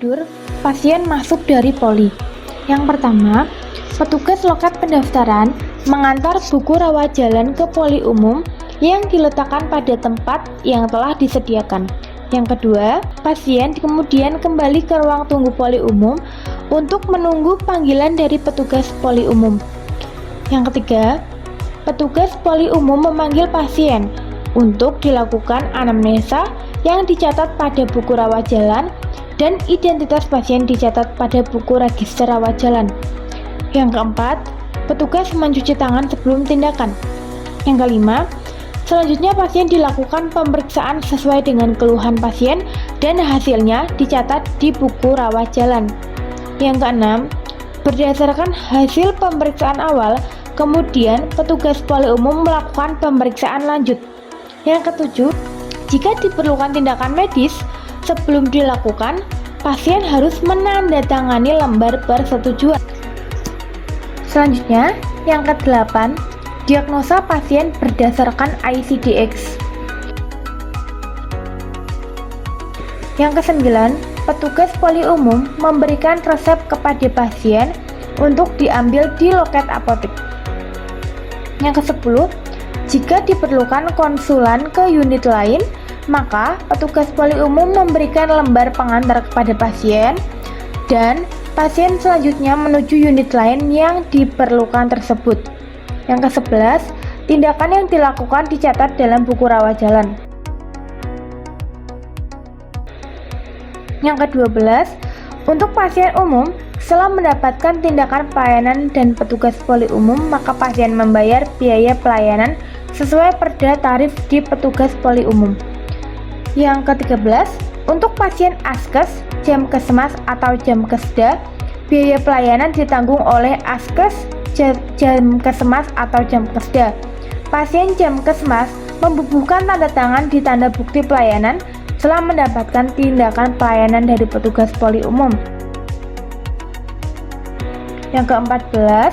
Prosedur pasien masuk dari poli. Yang pertama, petugas loket pendaftaran mengantar buku rawat jalan ke poli umum yang diletakkan pada tempat yang telah disediakan. Yang kedua, pasien kemudian kembali ke ruang tunggu poli umum untuk menunggu panggilan dari petugas poli umum. Yang ketiga, petugas poli umum memanggil pasien untuk dilakukan anamnesa yang dicatat pada buku rawat jalan dan identitas pasien dicatat pada buku register rawat jalan. Yang keempat, petugas mencuci tangan sebelum tindakan. Yang kelima, selanjutnya pasien dilakukan pemeriksaan sesuai dengan keluhan pasien dan hasilnya dicatat di buku rawat jalan. Yang keenam, berdasarkan hasil pemeriksaan awal, kemudian petugas poli umum melakukan pemeriksaan lanjut. Yang ketujuh, jika diperlukan tindakan medis, sebelum dilakukan, pasien harus menandatangani lembar persetujuan. Selanjutnya, yang kedelapan, diagnosa pasien berdasarkan ICD-X. Yang kesembilan, petugas poli umum memberikan resep kepada pasien untuk diambil di loket apotek. Yang kesepuluh, jika diperlukan konsulan ke unit lain, maka petugas poli umum memberikan lembar pengantar kepada pasien dan pasien selanjutnya menuju unit lain yang diperlukan tersebut. Yang ke-11, tindakan yang dilakukan dicatat dalam buku rawat jalan. Yang ke-12, untuk pasien umum, setelah mendapatkan tindakan pelayanan dan petugas poli umum, maka pasien membayar biaya pelayanan sesuai perda tarif di petugas poli umum. Yang ke-13, untuk pasien askes, jamkesmas atau jamkesda, biaya pelayanan ditanggung oleh askes, jamkesmas atau jamkesda. Pasien jamkesmas membubuhkan tanda tangan di tanda bukti pelayanan setelah mendapatkan tindakan pelayanan dari petugas poli umum. Yang ke-14,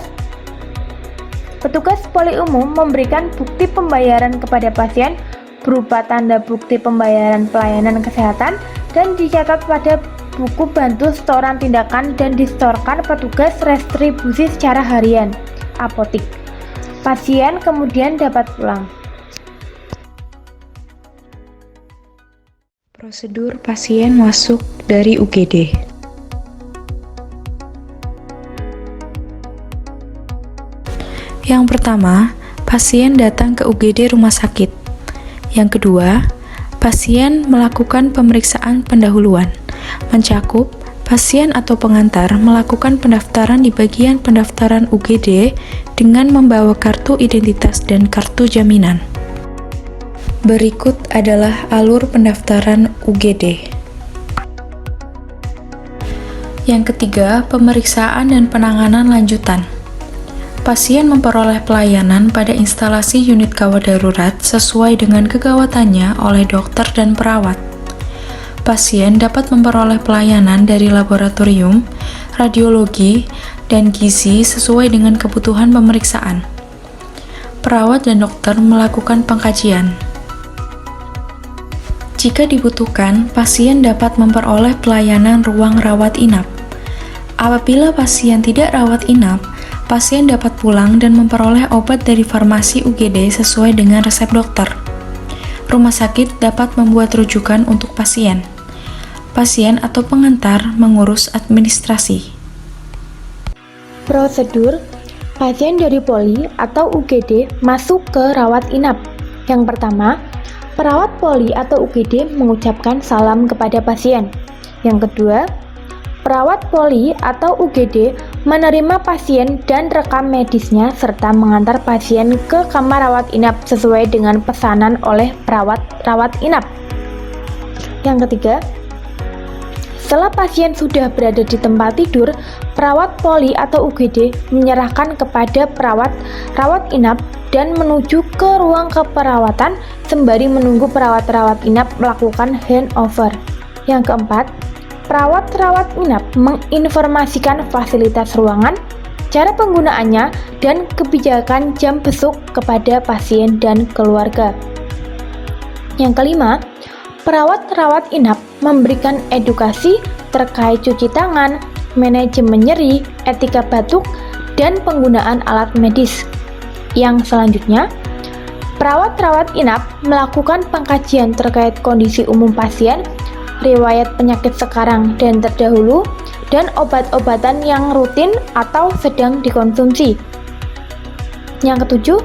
petugas poli umum memberikan bukti pembayaran kepada pasien berupa tanda bukti pembayaran pelayanan kesehatan dan dicatat pada buku bantu setoran tindakan dan disetorkan petugas restribusi secara harian apotik. Pasien kemudian dapat pulang. Prosedur pasien masuk dari UGD. Yang pertama, pasien datang ke UGD rumah sakit. Yang kedua, pasien melakukan pemeriksaan pendahuluan, mencakup pasien atau pengantar melakukan pendaftaran di bagian pendaftaran UGD dengan membawa kartu identitas dan kartu jaminan. Berikut adalah alur pendaftaran UGD. Yang ketiga, pemeriksaan dan penanganan lanjutan. Pasien memperoleh pelayanan pada instalasi unit gawat darurat sesuai dengan kegawatannya oleh dokter dan perawat. Pasien dapat memperoleh pelayanan dari laboratorium, radiologi, dan gizi sesuai dengan kebutuhan pemeriksaan. Perawat dan dokter melakukan pengkajian. Jika dibutuhkan, pasien dapat memperoleh pelayanan ruang rawat inap. Apabila pasien tidak rawat inap, pasien dapat pulang dan memperoleh obat dari farmasi UGD sesuai dengan resep dokter. Rumah sakit dapat membuat rujukan untuk pasien. Pasien atau pengantar mengurus administrasi. Prosedur pasien dari poli atau UGD masuk ke rawat inap. Yang pertama, perawat poli atau UGD mengucapkan salam kepada pasien. Yang kedua, perawat poli atau UGD menerima pasien dan rekam medisnya serta mengantar pasien ke kamar rawat inap sesuai dengan pesanan oleh perawat rawat inap. Yang ketiga, setelah pasien sudah berada di tempat tidur, perawat poli atau UGD menyerahkan kepada perawat rawat inap dan menuju ke ruang keperawatan sembari menunggu perawat rawat inap melakukan handover. Yang keempat, perawat rawat inap menginformasikan fasilitas ruangan, cara penggunaannya, dan kebijakan jam besuk kepada pasien dan keluarga. Yang kelima, perawat rawat inap memberikan edukasi, terkait cuci tangan, manajemen nyeri, etika batuk, dan penggunaan alat medis. Yang selanjutnya, perawat-rawat inap melakukan pengkajian terkait kondisi umum pasien, riwayat penyakit sekarang dan terdahulu, dan obat-obatan yang rutin atau sedang dikonsumsi. Yang ketujuh,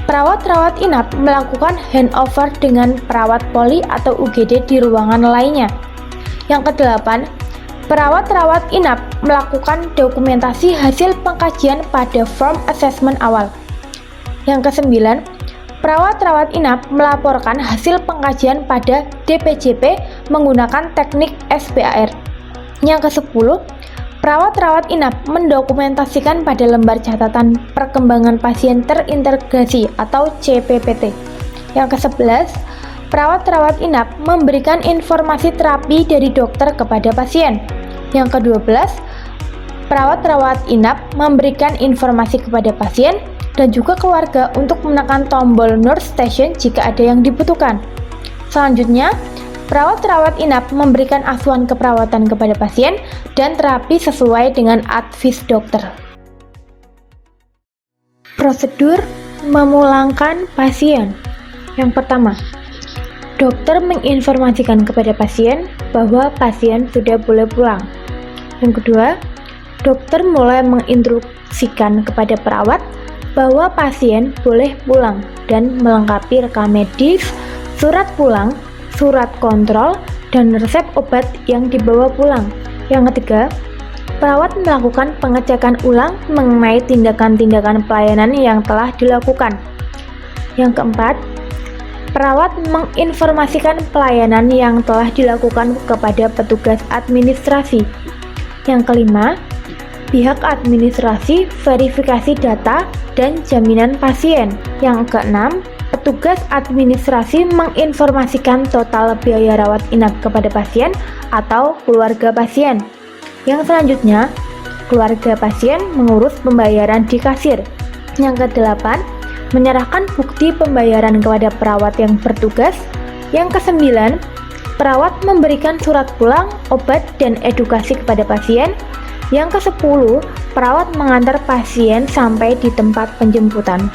perawat-rawat inap melakukan handover dengan perawat poli atau UGD di ruangan lainnya. Yang kedelapan, perawat-rawat inap melakukan dokumentasi hasil pengkajian pada form assessment awal. Yang kesembilan, perawat-rawat inap melaporkan hasil pengkajian pada DPJP menggunakan teknik SPAR. Yang kesepuluh, perawat-rawat inap mendokumentasikan pada lembar catatan perkembangan pasien terintegrasi atau CPPT. Yang ke-11, perawat-rawat inap memberikan informasi terapi dari dokter kepada pasien. Yang ke-12, perawat-rawat inap memberikan informasi kepada pasien dan juga keluarga untuk menekan tombol nurse station jika ada yang dibutuhkan. Selanjutnya, perawat-rawat inap memberikan asuhan keperawatan kepada pasien dan terapi sesuai dengan advis dokter. Prosedur memulangkan pasien. Yang pertama, dokter menginformasikan kepada pasien bahwa pasien sudah boleh pulang. Yang kedua, dokter mulai menginstruksikan kepada perawat bahwa pasien boleh pulang dan melengkapi rekam medis, surat pulang, surat kontrol, dan resep obat yang dibawa pulang. Yang ketiga, perawat melakukan pengecekan ulang mengenai tindakan-tindakan pelayanan yang telah dilakukan. Yang keempat, perawat menginformasikan pelayanan yang telah dilakukan kepada petugas administrasi. Yang kelima, pihak administrasi verifikasi data dan jaminan pasien. Yang keenam, petugas administrasi menginformasikan total biaya rawat inap kepada pasien atau keluarga pasien. Yang selanjutnya, keluarga pasien mengurus pembayaran di kasir. Yang kedelapan, menyerahkan bukti pembayaran kepada perawat yang bertugas. Yang kesembilan, perawat memberikan surat pulang, obat, dan edukasi kepada pasien. Yang ke-10, perawat mengantar pasien sampai di tempat penjemputan.